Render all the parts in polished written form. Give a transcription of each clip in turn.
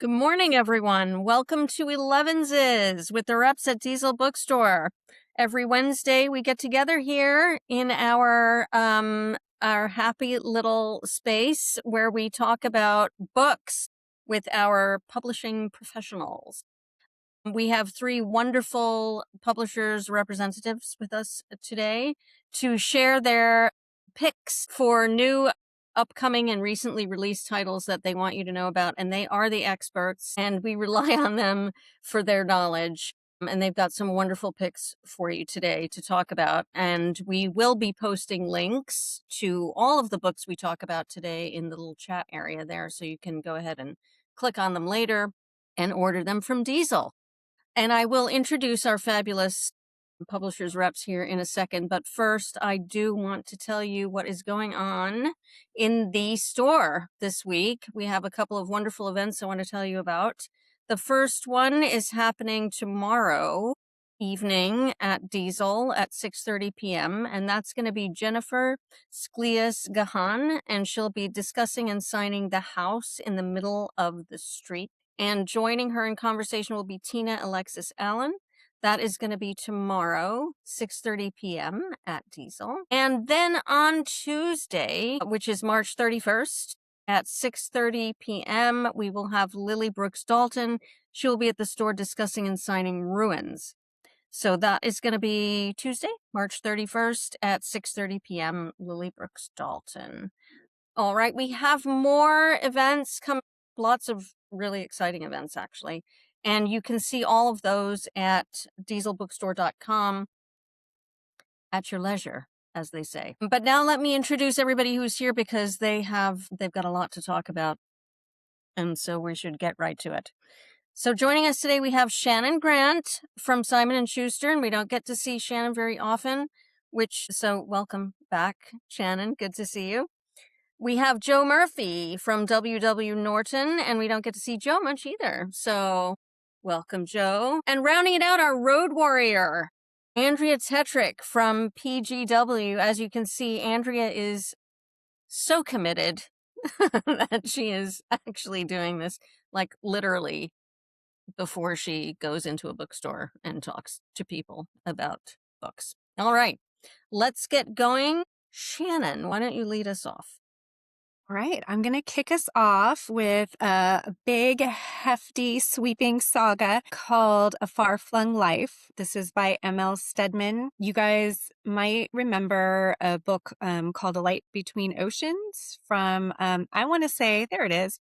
Good morning, everyone. Welcome to Elevenses with the reps at Diesel Bookstore. Every Wednesday, we get together here in our happy little space where we talk about books with our publishing professionals. We have three wonderful publishers representatives with us today to share their picks for new upcoming and recently released titles that they want you to know about, and they are the experts, and we rely on them for their knowledge. And they've got some wonderful picks for you today to talk about. And we will be posting links to all of the books we talk about today in the little chat area there, so you can go ahead and click on them later and order them from Diesel. And I will introduce our fabulous publishers reps here in a second. But first, I do want to tell you what is going on in the store this week. We have a couple of wonderful events I want to tell you about. The first one is happening tomorrow evening at Diesel at 6:30 p.m. And that's going to be Jennifer Sklias-Gahan, and she'll be discussing and signing The House in the Middle of the Street. And joining her in conversation will be Tina Alexis Allen. That is going to be tomorrow, 6:30 p.m. at Diesel. And then on Tuesday, which is March 31st, at 6:30 p.m., we will have Lily Brooks-Dalton. She will be at the store discussing and signing Ruins. So that is going to be Tuesday, March 31st at 6:30 p.m., Lily Brooks-Dalton. All right, we have more events coming, lots of really exciting events, actually. And you can see all of those at dieselbookstore.com at your leisure, as they say. But now let me introduce everybody who's here, because they've got a lot to talk about. And so we should get right to it. So joining us today, we have Shannon Grant from Simon & Schuster, and we don't get to see Shannon very often, so welcome back, Shannon. Good to see you. We have Joe Murphy from W.W. Norton, and we don't get to see Joe much either. So welcome, Joe. And rounding it out, our road warrior, Andrea Tetrick from PGW. As you can see, Andrea is so committed that she is actually doing this, like, literally before she goes into a bookstore and talks to people about books. All right, let's get going. Shannon, why don't you lead us off? All right, I'm going to kick us off with a big, hefty, sweeping saga called A Far-flung Life. This is by M.L. Stedman. You guys might remember a book called A Light Between Oceans from, I want to say, there it is,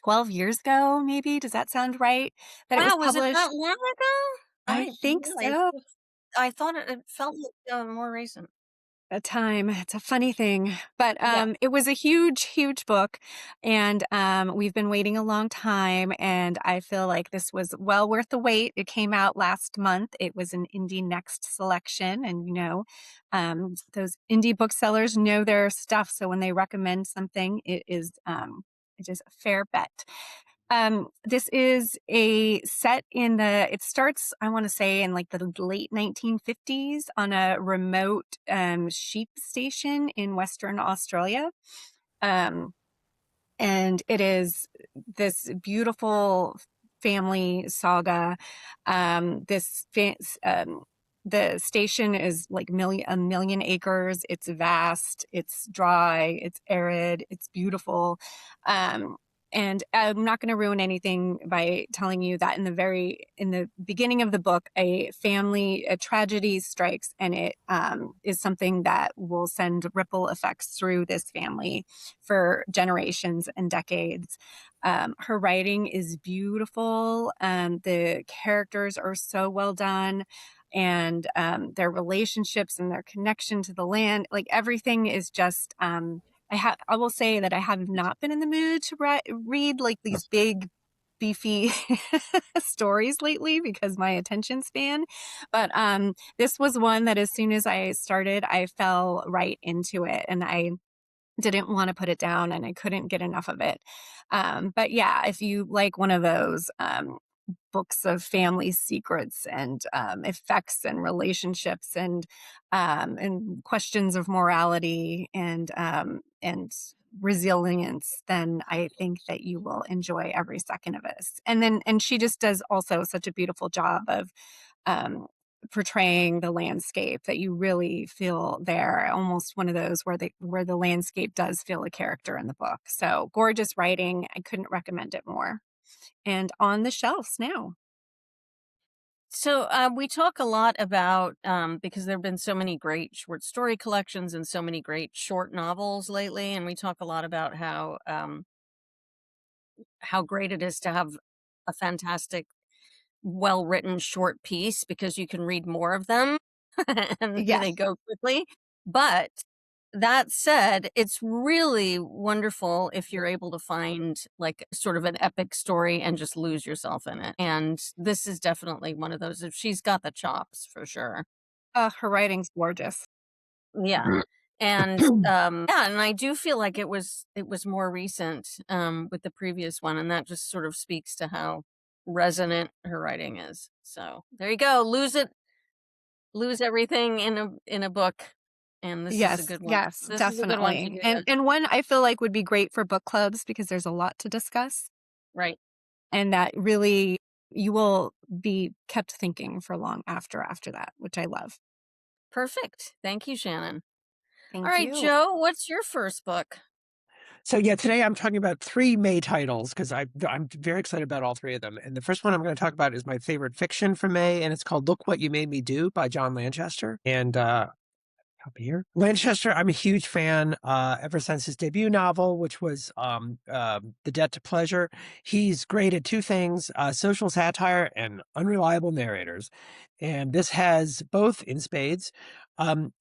12 years ago, maybe. Does that sound right? That it was Wow, was it published? that long ago? I think Really? so. I thought it felt like more recent. A time. It's a funny thing, but Yeah. it was a huge book, and we've been waiting a long time, and I feel like this was well worth the wait. It came out last month. It was an Indie Next selection, and those indie booksellers know their stuff, so when they recommend something, it is a fair bet. This is a set it starts, I want to say, in like the late 1950s on a remote sheep station in Western Australia. And it is this beautiful family saga. The station is like a million acres. It's vast, it's dry, it's arid, it's beautiful. And I'm not going to ruin anything by telling you that in the beginning of the book, a tragedy strikes, and it is something that will send ripple effects through this family for generations and decades. Her writing is beautiful. The characters are so well done, and their relationships and their connection to the land, like everything is just, I will say that I have not been in the mood to read like these big, beefy stories lately because my attention span. But this was one that as soon as I started, I fell right into it, and I didn't want to put it down, and I couldn't get enough of it. But yeah, if you like one of those books of family secrets and effects and relationships and questions of morality and resilience, then I think that you will enjoy every second of it. And she just does also such a beautiful job of um, portraying the landscape that you really feel there. Almost one of those where the landscape does feel a character in the book. So gorgeous writing. I couldn't recommend it more. And on the shelves now. So we talk a lot about because there have been so many great short story collections and so many great short novels lately, and we talk a lot about how great it is to have a fantastic, well written short piece because you can read more of them and they Yes. go quickly. But that said, it's really wonderful if you're able to find like sort of an epic story and just lose yourself in it. And this is definitely one of those. If she's got the chops for sure. Her writing's gorgeous. Yeah. And yeah, and I do feel like it was more recent with the previous one, and that just sort of speaks to how resonant her writing is. So there you go. Lose everything in a book. And this is a Yes, good one. yes, This is a good one to definitely. do. And one I feel like would be great for book clubs because there's a lot to discuss Right. and that really you will be kept thinking for long after that, which I love. Perfect. Thank you, Shannon. All Thank right, you. Joe, what's your first book? So yeah, today I'm talking about three May titles because I'm very excited about all three of them. And the first one I'm going to talk about is my favorite fiction from May, and it's called "Look What You Made Me Do" by John Lanchester. And copy here. Lanchester, I'm a huge fan ever since his debut novel, which was The Debt to Pleasure. He's great at two things, social satire and unreliable narrators. And this has both in spades.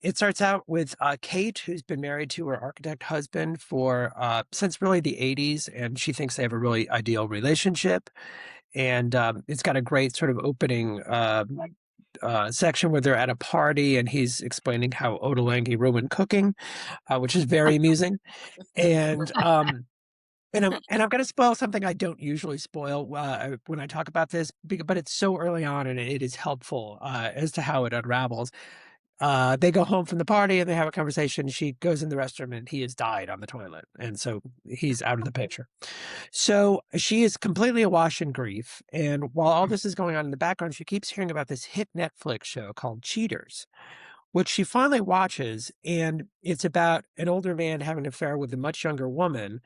It starts out with Kate, who's been married to her architect husband for since really the 80s, and she thinks they have a really ideal relationship. And it's got a great sort of opening section where they're at a party and he's explaining how Ottolenghi ruined cooking, which is very amusing. And I'm going to spoil something I don't usually spoil when I talk about this, but it's so early on and it is helpful as to how it unravels. They go home from the party and they have a conversation. She goes in the restroom and he has died on the toilet, and so he's out of the picture. So she is completely awash in grief. And while all this is going on in the background, she keeps hearing about this hit Netflix show called Cheaters, which she finally watches. And it's about an older man having an affair with a much younger woman.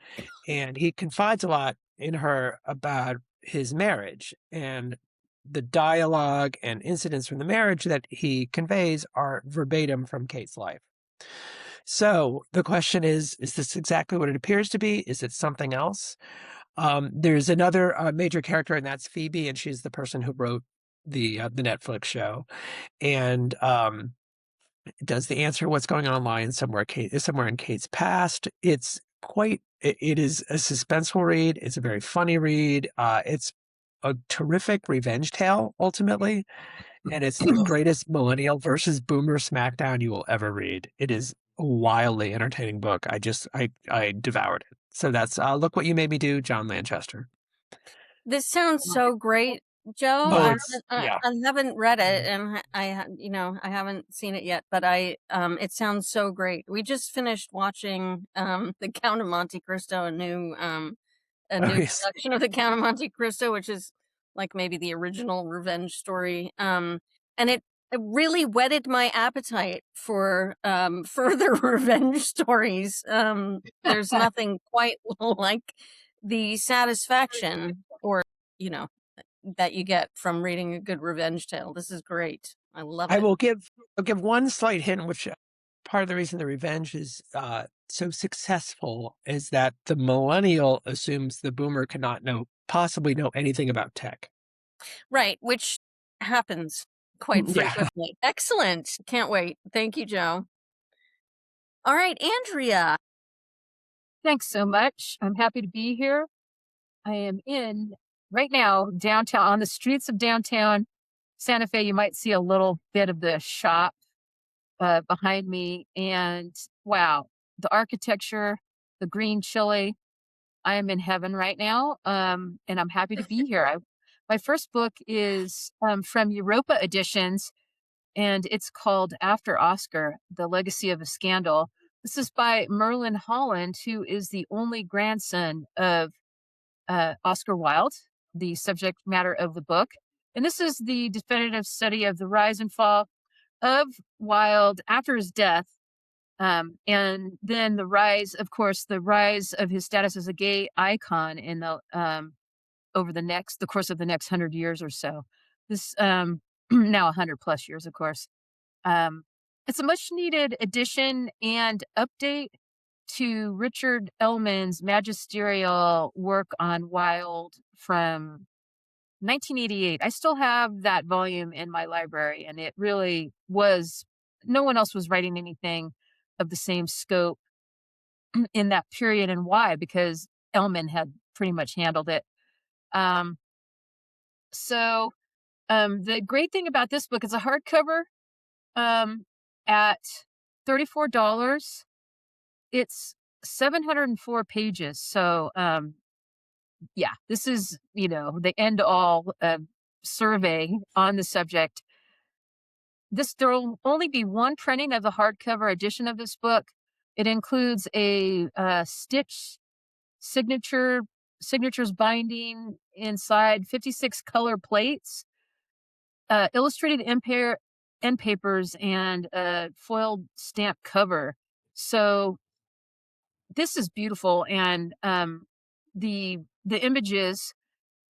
And he confides a lot in her about his marriage. And the dialogue and incidents from the marriage that he conveys are verbatim from Kate's life. So the question is this exactly what it appears to be? Is it something else? There's another major character, and that's Phoebe, and she's the person who wrote the Netflix show. And does the answer what's going on online somewhere in Kate's past? It is a suspenseful read. It's a very funny read. It's a terrific revenge tale, ultimately. And it's the greatest millennial versus boomer smackdown you will ever read. It is a wildly entertaining book. I devoured it. So that's Look What You Made Me Do, John Lanchester. This sounds so great, Joe. Oh, I haven't read it, and I haven't seen it yet. But it sounds so great. We just finished watching The Count of Monte Cristo, a new yes. production of The Count of Monte Cristo, which is like maybe the original revenge story. And it really whetted my appetite for further revenge stories. There's nothing quite like the satisfaction you know, that you get from reading a good revenge tale. This is great. I love it. I'll give one slight hint, which part of the reason the revenge is so successful is that the millennial assumes the boomer cannot possibly know anything about tech. Right, which happens quite Yeah. frequently. Excellent. Can't wait. Thank you, Joe. All right, Andrea. Thanks so much. I'm happy to be here. I am in right now downtown on the streets of downtown Santa Fe. You might see a little bit of the shop behind me. And wow, the architecture, the green chili. I am in heaven right now. And I'm happy to be here. My first book is from Europa Editions, and it's called After Oscar, The Legacy of a Scandal. This is by Merlin Holland, who is the only grandson of Oscar Wilde, the subject matter of the book. And this is the definitive study of the rise and fall of Wilde after his death. And then the rise, of course, the rise of his status as a gay icon in the over the course of the next 100 years or so. This now 100+ years, of course. Um, it's a much needed addition and update to Richard Ellman's magisterial work on Wilde from 1988. I still have that volume in my library, and it really was, no one else was writing anything of the same scope in that period. And why? Because Ellman had pretty much handled it. Um, so the great thing about this book is a hardcover at $34. It's 704 pages. So yeah, this is, the end all survey on the subject. There'll only be one printing of the hardcover edition of this book. It includes a stitch signatures binding inside 56 color plates, illustrated end papers, and a foiled stamp cover. So this is beautiful, and the images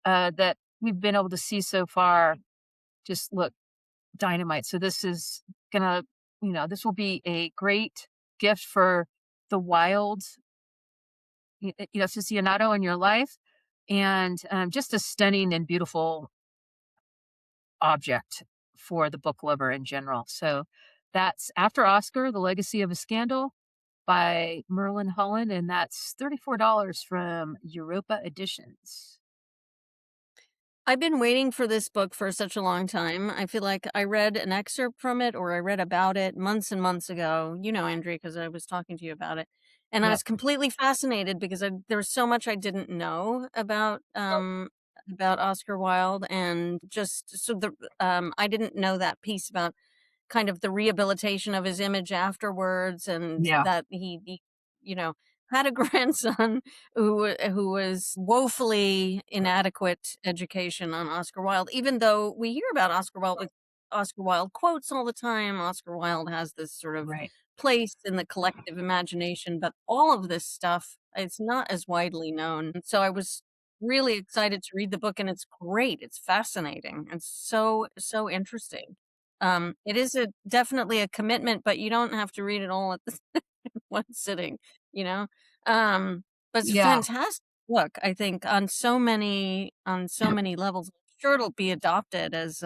that we've been able to see so far just look dynamite. So this is gonna, this will be a great gift for the Wild, aficionado in your life, and just a stunning and beautiful object for the book lover in general. So that's After Oscar, The Legacy of a Scandal by Merlin Holland, and that's $34 from Europa Editions. I've been waiting for this book for such a long time. I feel like I read an excerpt from it, or I read about it months and months ago. You know, Andrea, because I was talking to you about it. And I Yep. was completely fascinated because there was so much I didn't know about Oscar Wilde, and just so I didn't know that piece about kind of the rehabilitation of his image afterwards, and Yeah. that he you know had a grandson who was woefully inadequate education on Oscar Wilde. Even though we hear about Oscar Wilde with Oscar Wilde quotes all the time, Oscar Wilde has this sort of Right. place in the collective imagination, but all of this stuff, it's not as widely known. And so I was really excited to read the book, and it's great. It's fascinating. It's so interesting. It is definitely a commitment, but you don't have to read it all at the one sitting, you know? But it's a Yeah. fantastic book, I think, on so many levels. I'm sure it'll be adopted as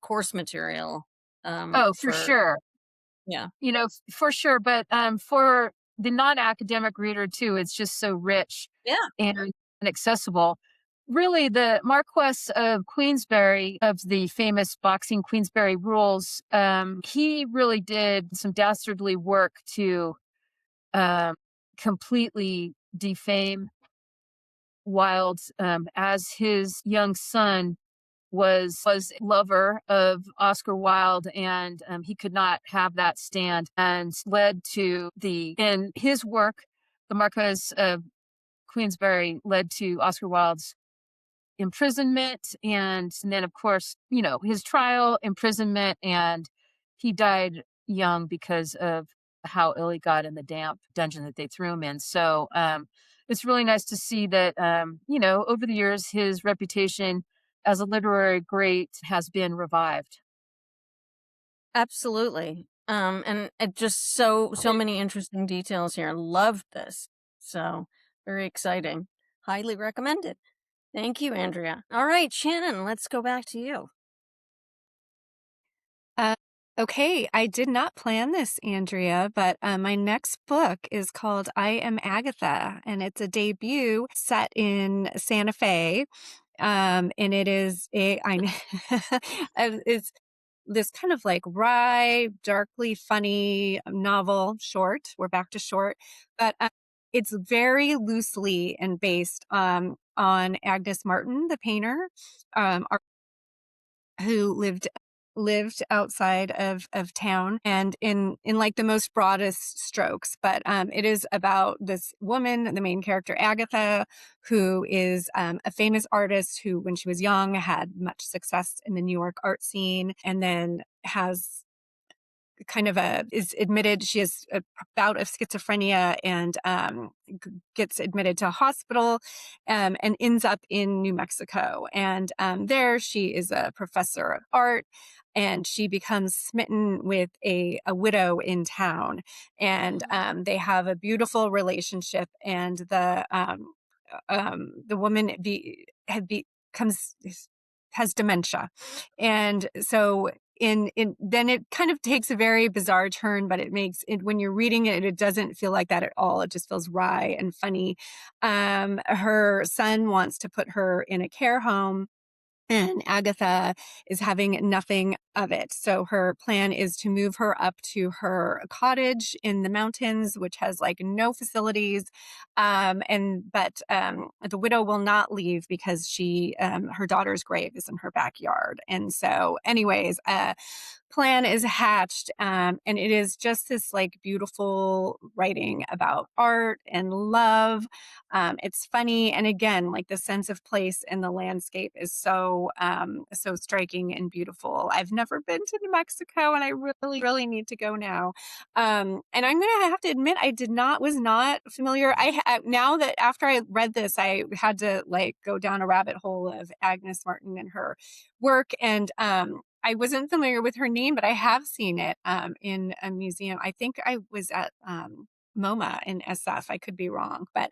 course material Oh, for for sure. yeah. For sure. But for the non-academic reader too, it's just so rich Yeah. and accessible. Really, the Marquess of Queensberry, of the famous boxing Queensberry rules, he really did some dastardly work to um, completely defame Wilde, as his young son was a lover of Oscar Wilde, and he could not have that stand, and led to in his work, the Marquess of Queensberry led to Oscar Wilde's imprisonment, and then, of course, his trial, imprisonment, and he died young because of how ill he got in the damp dungeon that they threw him in. So it's really nice to see that, over the years, his reputation as a literary great has been revived. Absolutely. And it just so many interesting details here. Loved this. So very exciting. Highly recommended. Thank you, Andrea. All right, Shannon, let's go back to you. Okay, I did not plan this, Andrea, but my next book is called I Am Agatha, and it's a debut set in Santa Fe. And it is it's this kind of like wry, darkly funny novel, short. We're back to short, but it's very loosely and based on Agnes Martin, the painter, who lived lived outside of town, and in like the most broadest strokes. But it is about this woman, the main character Agatha, who is a famous artist who, when she was young, had much success in the New York art scene, and then has is admitted. She has a bout of schizophrenia and gets admitted to a hospital, and ends up in New Mexico. And there she is a professor of art, and she becomes smitten with a widow in town, and they have a beautiful relationship. And the woman has dementia, and so then it kind of takes a very bizarre turn, but it makes it, when you're reading it, it doesn't feel like that at all. It just feels wry and funny. Her son wants to put her in a care home, and Agatha is having nothing of it. So her plan is to move her up to her cottage in the mountains, which has like no facilities. But the widow will not leave because her daughter's grave is in her backyard. And so anyways, plan is hatched, and it is just this like beautiful writing about art and love. It's funny, and again, like the sense of place and the landscape is so striking and beautiful. I've never been to New Mexico, and I really need to go now. And I'm gonna have to admit, was not familiar. Now that after I read this, I had to like go down a rabbit hole of Agnes Martin and her work, and I wasn't familiar with her name, but I have seen it in a museum. I think I was at MoMA in SF. I could be wrong, but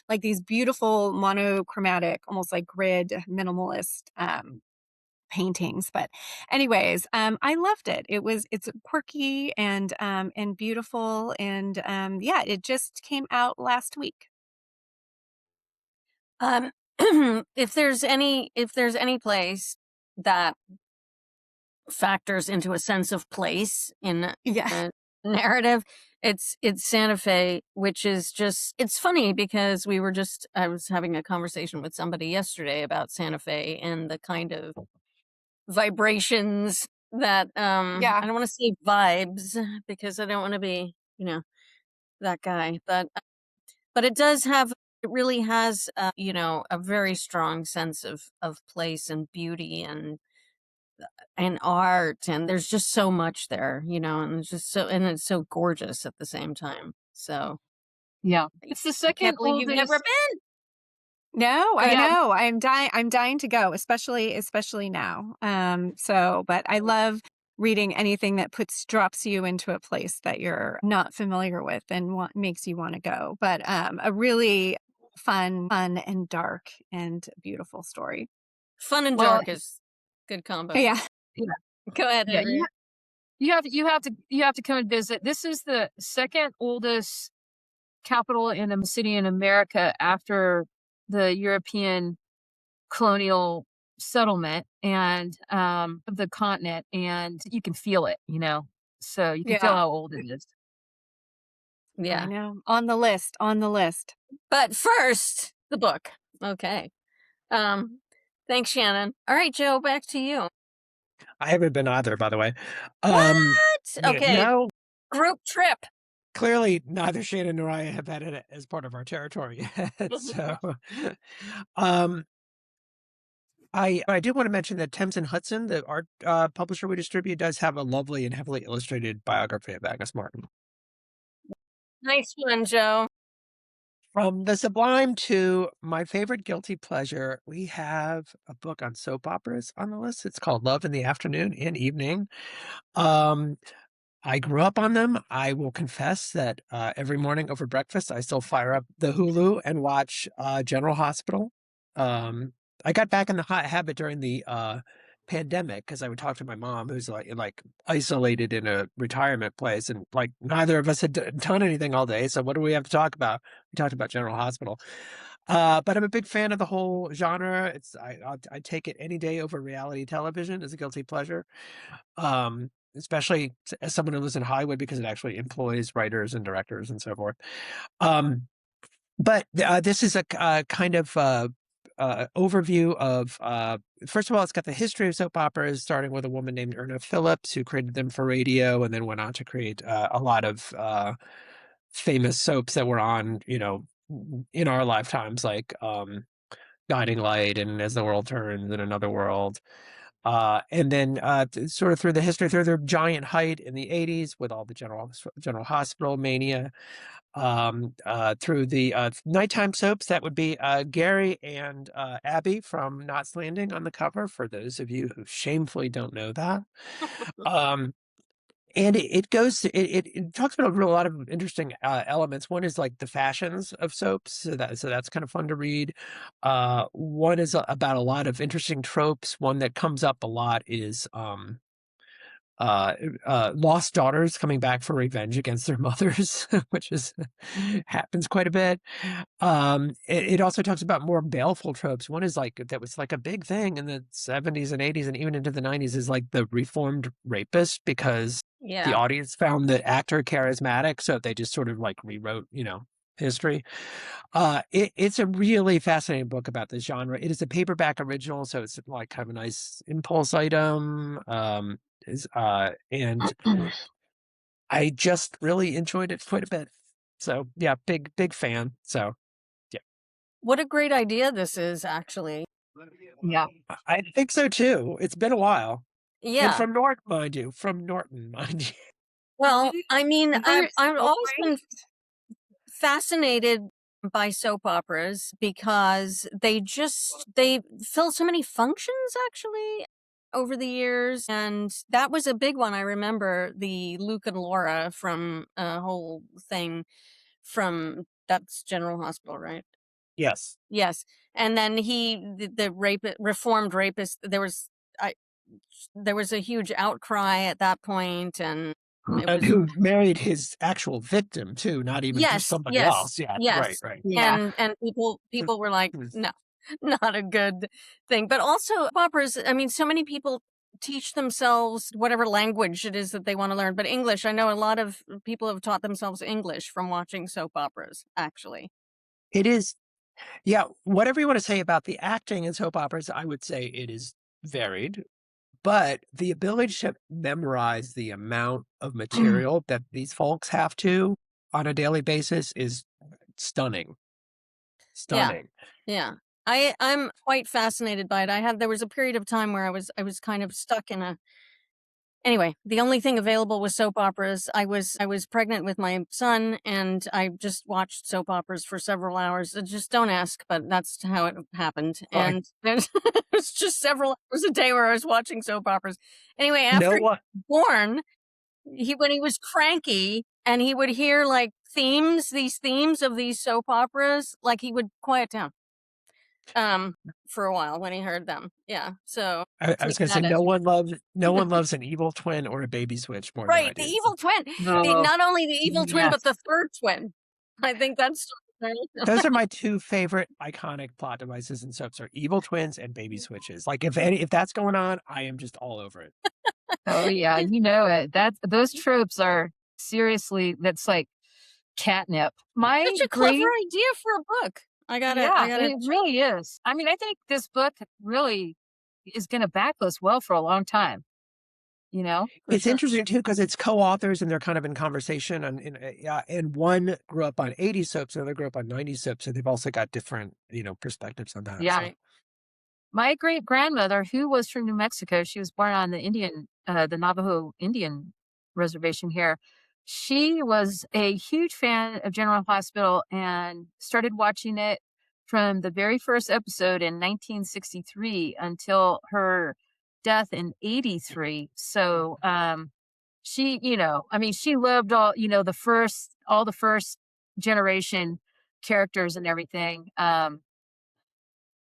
like these beautiful monochromatic, almost like grid minimalist paintings. But anyways, I loved it. It's quirky and beautiful, and yeah, it just came out last week. If there's any place that factors into a sense of place in a narrative, it's Santa Fe, which is just, it's funny because I was having a conversation with somebody yesterday about Santa Fe and the kind of vibrations that I don't want to say vibes because I don't want to be that guy, but it really has a very strong sense of place and beauty and art, and there's just so much there, and it's so gorgeous at the same time. So yeah, it's the second. Can't believe you've never been. No, I know. I'm dying to go, especially now. But I love reading anything that drops you into a place that you're not familiar with and makes you want to go. But a really fun and dark and beautiful story. Fun and dark is good combo. Yeah. Go ahead. Yeah, you have to come and visit. This is the second oldest capital in a city in America after the European colonial settlement and of the continent, and you can feel it, so you can feel how old it is. Yeah, I know. On the list. But first, the book. Okay. Thanks, Shannon. All right, Joe, back to you. I haven't been either, by the way. What? Okay. No. Group trip. Clearly, neither Shannon nor I have had it as part of our territory yet. So, I do want to mention that Thames and Hudson, the art publisher we distribute, does have a lovely and heavily illustrated biography of Agnes Martin. Nice one, Joe. From the sublime to my favorite guilty pleasure, we have a book on soap operas on the list. It's called Love in the Afternoon and Evening. I grew up on them. I will confess that every morning over breakfast, I still fire up the Hulu and watch General Hospital. I got back in the habit during the pandemic because I would talk to my mom, who's like isolated in a retirement place, and like neither of us had done anything all day. So what do we have to talk about? We talked about General Hospital. But I'm a big fan of the whole genre. I take it any day over reality television as a guilty pleasure. Especially as someone who lives in Hollywood, because it actually employs writers and directors and so forth. But this is a kind of overview of, first of all, it's got the history of soap operas, starting with a woman named Erna Phillips, who created them for radio and then went on to create a lot of famous soaps that were on, in our lifetimes, like Guiding Light and As the World Turns and Another World. And then sort of through the history, through their giant height in the 80s with all the General Hospital mania, through the nighttime soaps, that would be Gary and Abby from Knots Landing on the cover, for those of you who shamefully don't know that. And it talks about a real lot of interesting elements. One is like the fashions of soaps, so that's kind of fun to read. One is about a lot of interesting tropes. One that comes up a lot is lost daughters coming back for revenge against their mothers, which happens quite a bit. It also talks about more baleful tropes. One is like that was like a big thing in the 70s and 80s and even into the 90s, is like the reformed rapist, because the audience found the actor charismatic, so they just sort of like rewrote, history. It's a really fascinating book about this genre. It is a paperback original, so it's like kind of a nice impulse item. And I just really enjoyed it quite a bit. So yeah, big fan. So yeah. What a great idea this is, actually. Yeah. I think so too. It's been a while. And Yeah. from Norton, mind you. Well, I mean, I've always great. been fascinated by soap operas because they fill so many functions, actually, over the years. And that was a big one. I remember the Luke and Laura from a whole thing from, that's General Hospital, right? Yes. Yes. And then the reformed rapist, there was a huge outcry at that point, and it And was, who married his actual victim too, not even just somebody else. Yeah, yes. right. Yeah. And people were like, no, not a good thing. But also operas, I mean, so many people teach themselves whatever language it is that they want to learn. But English, I know a lot of people have taught themselves English from watching soap operas, actually. It is. Yeah, whatever you want to say about the acting in soap operas, I would say it is varied. But the ability to memorize the amount of material that these folks have to on a daily basis is stunning. Stunning. Yeah. I'm quite fascinated by it. There was a period of time where I was kind of stuck in anyway, the only thing available was soap operas. I was pregnant with my son, and I just watched soap operas for several hours. Just don't ask, but that's how it happened. Fine. And it was just several hours a day where I was watching soap operas. Anyway, after No he one. was born, when he was cranky and he would hear like these themes of these soap operas, like he would quiet down for a while when he heard them. Yeah. So I was take going to say that as no you one loves an evil twin or a baby switch more than I right, the do. evil twin. No. Not only the evil twin, Yes. but the third twin. I think that's Those are my two favorite iconic plot devices in soaps: are evil twins and baby switches. Like if that's going on, I am just all over it. Oh yeah, you know it. Those tropes are seriously, that's like catnip. My such a great, clever idea for a book. I gotta it really is. I mean, I think this book really is going to back us well for a long time. For It's sure. interesting too because it's co-authors and they're kind of in conversation, and one grew up on 80s soaps, and the other grew up on 90s soaps, so they've also got different perspectives on that. Yeah. So. My great grandmother, who was from New Mexico, she was born on the Navajo Indian reservation here. She was a huge fan of General Hospital and started watching it from the very first episode in 1963 until her death in 83. So, she, she loved all the first generation characters and everything.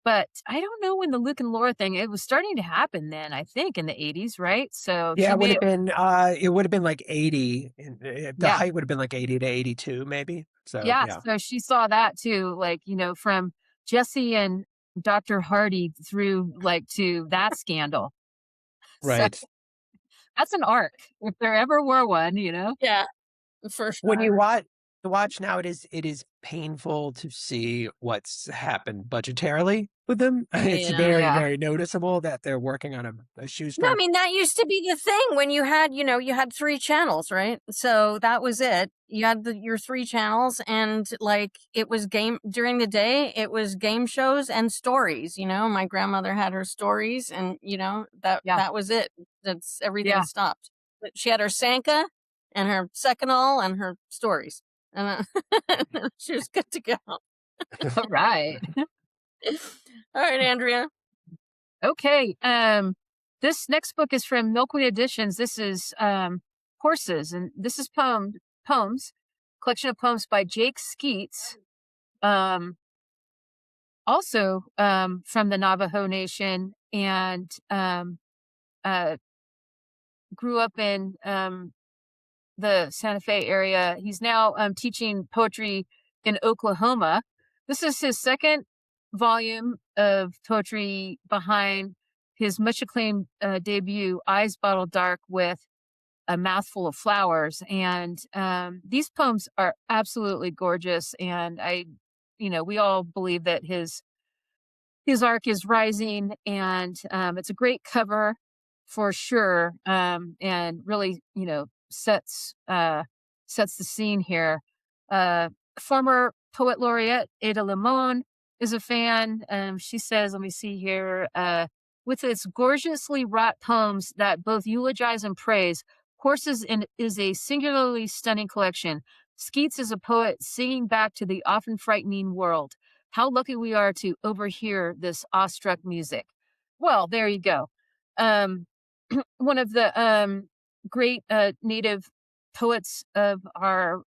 But I don't know when the Luke and Laura thing, it was starting to happen then, I think, in the 80s, right? So Yeah, she made it would have been like 80. The height would have been like 80 to 82, maybe. So yeah, yeah. so she saw that too, like, from Jesse and Dr. Hardy through like to that scandal. Right. So that's an arc, if there ever were one. Yeah, for sure. When you to watch now. It is painful to see what's happened budgetarily with them. It's Yeah. very, Yeah. very noticeable that they're working on a No, shoestring. I mean, that used to be the thing when you had 3 channels, right? So that was it. You had your 3 channels, and like it was during the day, it was game shows and stories. My grandmother had her stories, and that Yeah. that was it. That's everything Yeah. stopped. But she had her Sanka and her Seconal and her stories, and she was good to go. All right. All right, Andrea. Okay. This next book is from Milkweed Editions. This is Horses, and this is poems, collection of poems by Jake Skeets. Also from the Navajo Nation, and grew up in the Santa Fe area. He's now teaching poetry in Oklahoma. This is his second volume of poetry behind his much acclaimed debut, Eyes Bottled Dark with a Mouthful of Flowers. And these poems are absolutely gorgeous. And we all believe that his arc is rising, and it's a great cover for sure, and really sets the scene here. Former poet laureate Ada Limon is a fan. She says, let me see here, with its gorgeously wrought poems that both eulogize and praise, Horses is a singularly stunning collection. Skeets is a poet singing back to the often frightening world. How lucky we are to overhear this awestruck music. Well, there you go. One of the great native poets of our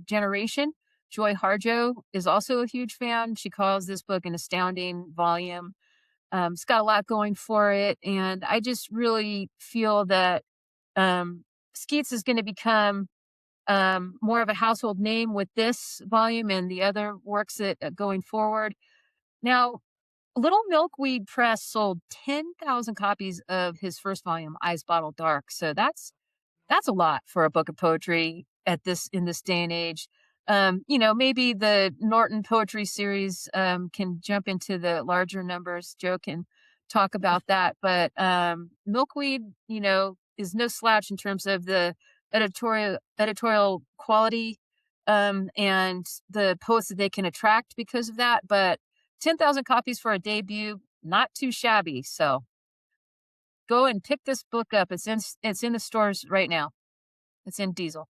generation, Joy Harjo, is also a huge fan. She calls this book an astounding volume. It's got a lot going for it, and I just really feel that Skeets is going to become more of a household name with this volume and the other works that going forward. Now, Little Milkweed Press sold 10,000 copies of his first volume, Eyes Bottled Dark. So that's a lot for a book of poetry in this day and age. Maybe the Norton poetry series can jump into the larger numbers. Joe can talk about that, but Milkweed, is no slouch in terms of the editorial quality and the poets that they can attract because of that. But 10,000 copies for a debut, not too shabby. So go and pick this book up. It's in the stores right now. It's in Diesel.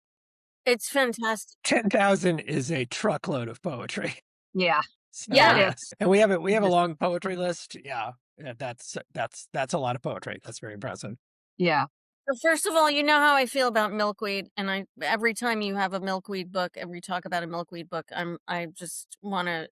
It's fantastic. 10,000 is a truckload of poetry. Yeah. So, Yeah. yes. And we have a long poetry list. Yeah. That's a lot of poetry. That's very impressive. Yeah. Well, first of all, you know how I feel about milkweed, and every time you have a milkweed book, every talk about a milkweed book, I just want to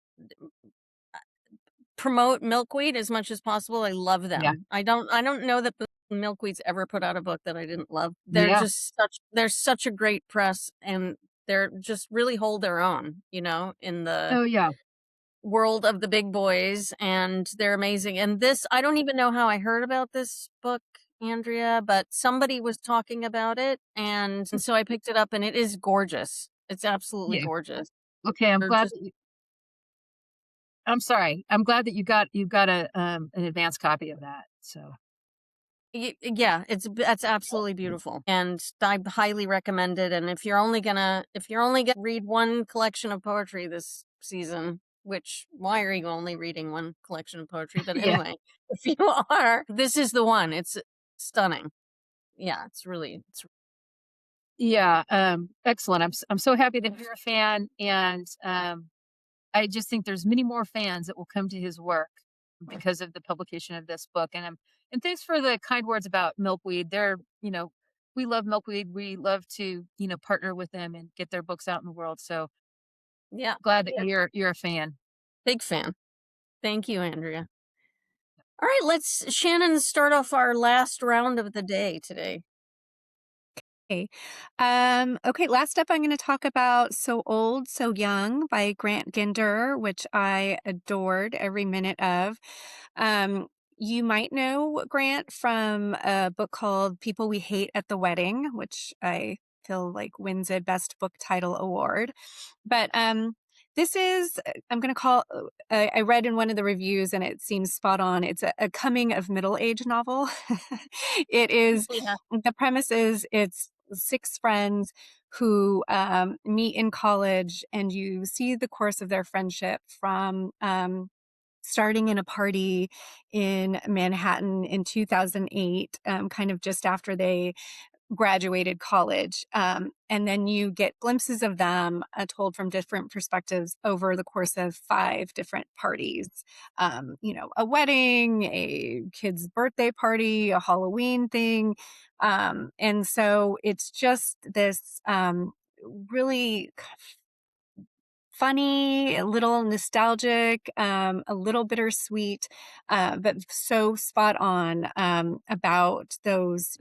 promote milkweed as much as possible. I love them. Yeah. I don't know that milkweed's ever put out a book that I didn't love. They're Yeah. just they're such a great press, and they're just really hold their own, in the Oh yeah. world of the big boys, and they're amazing. And I don't even know how I heard about this book, Andrea, but somebody was talking about it, and so I picked it up, and it is gorgeous. It's absolutely Yeah. gorgeous. Okay. I'm They're glad. just- I'm sorry. I'm glad that you got an advance copy of that. So Yeah, that's absolutely beautiful, and I highly recommend it. And if you're only gonna read one collection of poetry this season, why are you only reading one collection of poetry? But Yeah. anyway, if you are, this is the one. It's stunning. Yeah, it's yeah. Excellent. I'm so happy that you're a fan, and I just think there's many more fans that will come to his work because of the publication of this book. And thanks for the kind words about Milkweed. We love Milkweed. We love to, partner with them and get their books out in the world. So yeah, glad that you're a fan. big fan. Thank you, Andrea. All right, let's Shannon start off our last round of the day today. Okay. Last up, I'm going to talk about So Old, So Young by Grant Ginder, which I adored every minute of. You might know Grant from a book called People We Hate at the Wedding, which I feel like wins a Best Book Title award. But this is, I'm going to call, I read in one of the reviews and it seems spot on. It's a coming of middle age novel. It is, Yeah. the premise is it's 6 friends who meet in college, and you see the course of their friendship from starting in a party in Manhattan in 2008, kind of just after they graduated college. And then you get glimpses of them told from different perspectives over the course of 5 different parties. A wedding, a kid's birthday party, a Halloween thing. And so it's just this really funny, a little nostalgic, a little bittersweet, but so spot on about those,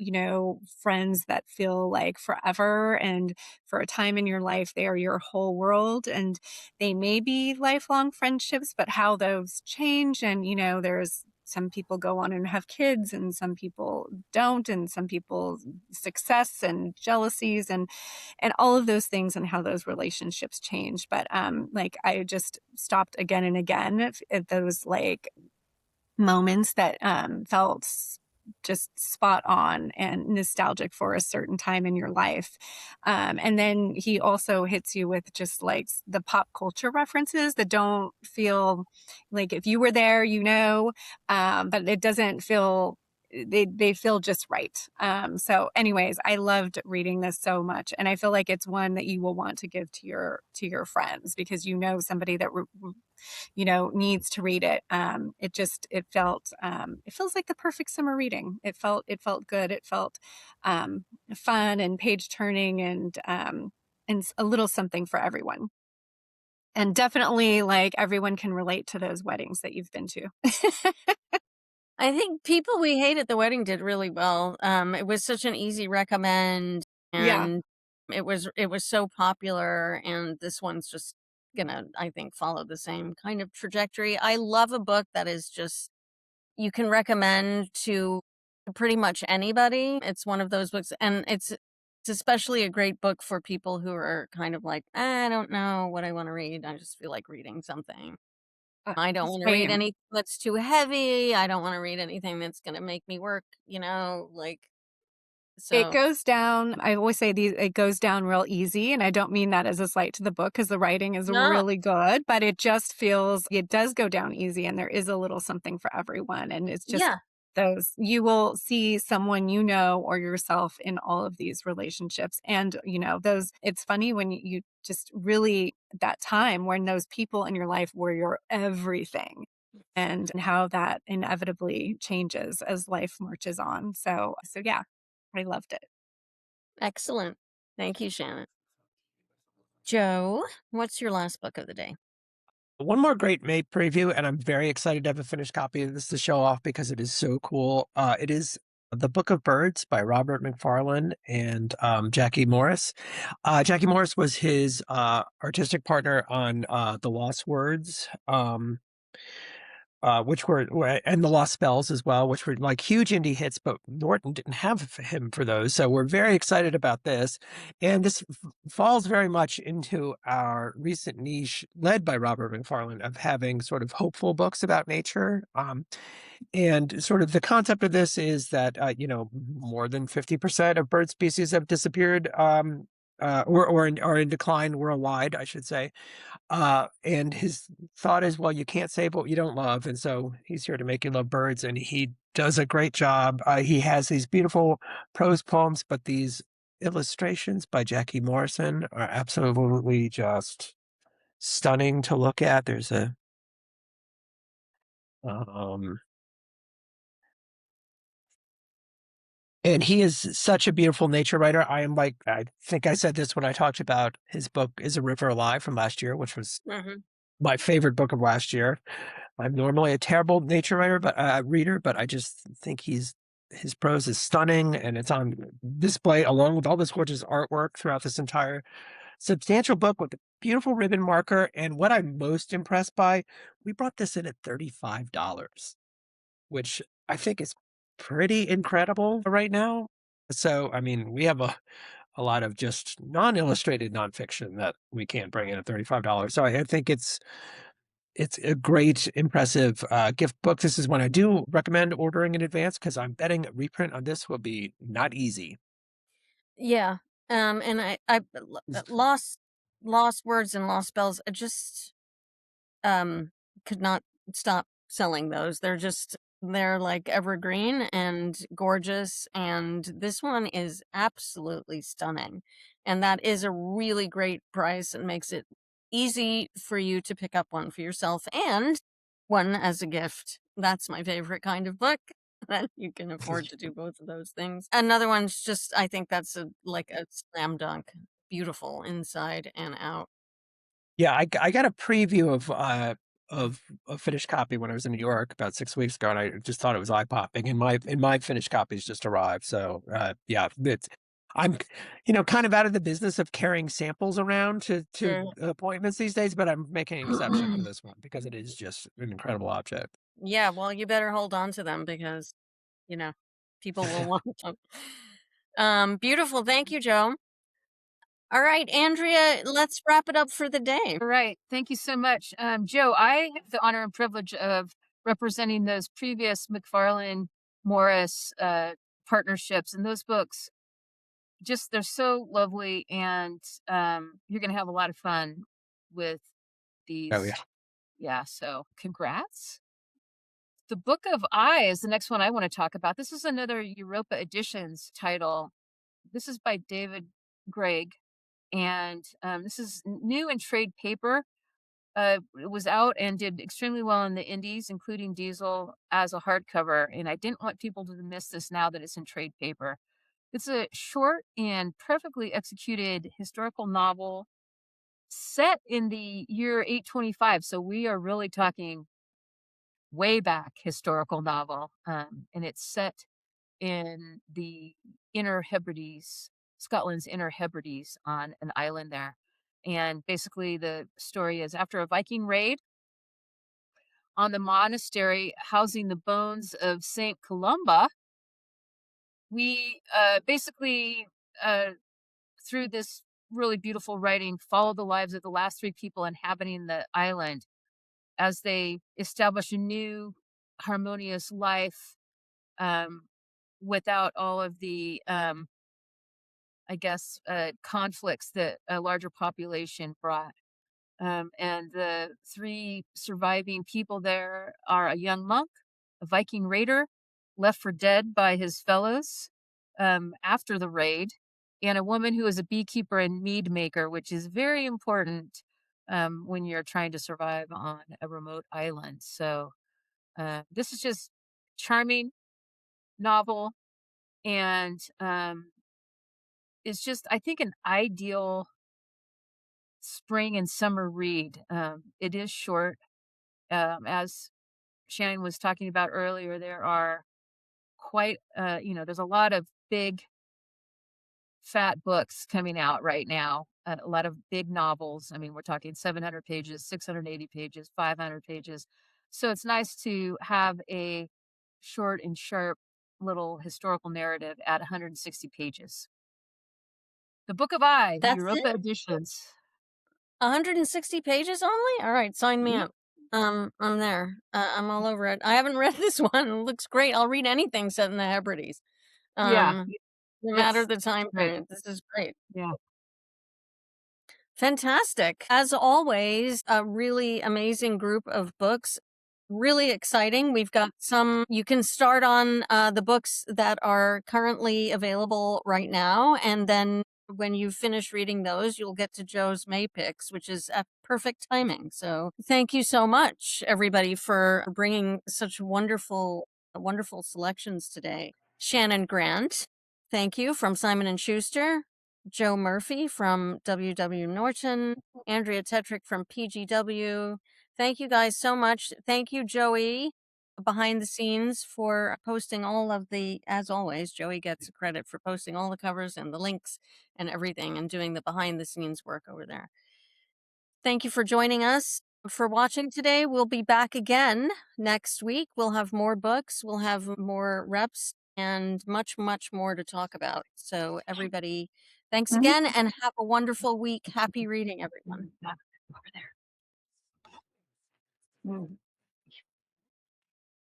friends that feel like forever. And for a time in your life, they are your whole world. And they may be lifelong friendships, but how those change. And, there's some people go on and have kids, and some people don't, and some people success and jealousies and all of those things, and how those relationships change. But like I just stopped again and again at those like moments that felt just spot on and nostalgic for a certain time in your life. And then he also hits you with just like the pop culture references that don't feel like if you were there, but it doesn't feel, they feel just right. So anyways, I loved reading this so much, and I feel like it's one that you will want to give to your friends, because somebody that needs to read it. It feels like the perfect summer reading. It felt good. It felt fun and page turning, and a little something for everyone. And definitely like everyone can relate to those weddings that you've been to. I think People We Hate at the Wedding did really well. It was such an easy recommend, Yeah. and it was so popular, and this one's just gonna, I think, follow the same kind of trajectory. I love a book that is just you can recommend to pretty much anybody. It's one of those books, and it's especially a great book for people who are kind of like, I don't know what I want to read. I just feel like reading something. I don't wanna read Same. anything that's too heavy, I don't wanna read anything that's gonna make me work, like It so goes down, I always say it goes down real easy, and I don't mean that as a slight to the book, because the writing is no. really good, but it just feels it does go down easy, and there is a little something for everyone, and it's just Yeah, those you will see someone or yourself in all of these relationships, and, those it's funny when you just really that time when those people in your life were your everything, and how that inevitably changes as life marches on. So yeah, I loved it. excellent. Thank you, Shannon. Joe, what's your last book of the day? One more great May preview, and I'm very excited to have a finished copy of this to show off because it is so cool. It is The Book of Birds by Robert Macfarlane and Jackie Morris. Jackie Morris was his artistic partner on The Lost Words. And the Lost Spells as well, which were like huge indie hits, but Norton didn't have him for those. So we're very excited about this. And this falls very much into our recent niche led by Robert Macfarlane of having sort of hopeful books about nature. And sort of the concept of this is that, more than 50% of bird species have disappeared, or are in decline worldwide, I should say. And his thought is, well, you can't save what you don't love. And so he's here to make you love birds. And he does a great job. He has these beautiful prose poems, but these illustrations by Jackie Morrison are absolutely just stunning to look at. There's um, and he is such a beautiful nature writer. I think I said this when I talked about his book, Is a River Alive from last year, which was Mhm. my favorite book of last year. I'm normally a terrible nature writer, but reader, but I just think his prose is stunning, and it's on display along with all this gorgeous artwork throughout this entire substantial book with a beautiful ribbon marker. And what I'm most impressed by, we brought this in at $35, which I think is pretty incredible right now. So, I mean, we have a a lot of just non-illustrated nonfiction that we can't bring in at $35. So I think it's a great, impressive gift book. This is one I do recommend ordering in advance because I'm betting a reprint on this will be not easy. Yeah. And I lost words and lost spells. I just could not stop selling those. They're like evergreen and gorgeous, and this one is absolutely stunning. And that is a really great price and makes it easy for you to pick up one for yourself and one as a gift. That's my favorite kind of book. That you can afford to do both of those things. Another one's just, I think that's like a slam dunk. Beautiful inside and out. Yeah, I got a preview of a finished copy when I was in New York about 6 weeks ago, and I just thought it was eye popping. And my finished copies just arrived, so yeah, I'm kind of out of the business of carrying samples around to Sure. appointments these days, but I'm making an exception for this one because it is just an incredible object. Yeah, well, you better hold on to them because, you know, people will want them. Beautiful. Thank you, Joe. All right, Andrea, let's wrap it up for the day. All right. Thank you so much. Joe, I have the honor and privilege of representing those previous Macfarlane Morris partnerships, and those books just they're so lovely, and you're gonna have a lot of fun with Oh yeah. these. Yeah, so congrats. The Book of I is the next one I want to talk about. This is another Europa Editions title. This is by David Gregg, and this is new in trade paper. It was out and did extremely well in the indies, including Diesel as a hardcover. And I didn't want people to miss this now that it's in trade paper. It's a short and perfectly executed historical novel set in the year 825. So we are really talking way back historical novel. And it's set in the Inner Hebrides, Scotland's Inner Hebrides on an island there. And basically, the story is after a Viking raid on the monastery housing the bones of Saint Columba, we basically, through this really beautiful writing, follow the lives of the last three people inhabiting the island as they establish a new harmonious life um, without all of the I guess, conflicts that a larger population brought. And the three surviving people there are a young monk, a Viking raider left for dead by his fellows after the raid, and a woman who is a beekeeper and mead maker, which is very important when you're trying to survive on a remote island. So this is just charming novel, and it's just, I think, an ideal spring and summer read. It is short. As Shannon was talking about earlier, there are quite, there's a lot of big, fat books coming out right now, a lot of big novels. I mean, we're talking 700 pages, 680 pages, 500 pages. So it's nice to have a short and sharp little historical narrative at 160 pages. The Book of I, That's Europa it? Editions. 160 pages only? All right, sign me Yep. up. I'm there. I'm all over it. I haven't read this one. It looks great. I'll read anything set in the Hebrides. Yeah, No matter it's the time great. period. This is great. Yeah. Fantastic. As always, a really amazing group of books. Really exciting. We've got some, you can start on the books that are currently available right now. And then when you finish reading those, you'll get to Joe's May picks, which is at perfect timing. So thank you so much, everybody, for bringing such wonderful, wonderful selections today. Shannon Grant, thank you, from Simon and Schuster. Joe Murphy from W.W. Norton, Andrea Tetrick from PGW. Thank you guys so much. Thank you, Joey, behind the scenes, for posting all of the, as always, Joey gets credit for posting all the covers and the links and everything and doing the behind the scenes work over there. Thank you for joining us, for watching today. We'll be back again next week. We'll have more books. We'll have more reps. and much, much more to talk about. So everybody, thanks Mhm. again and have a wonderful week. Happy reading, everyone. Over there. Mm.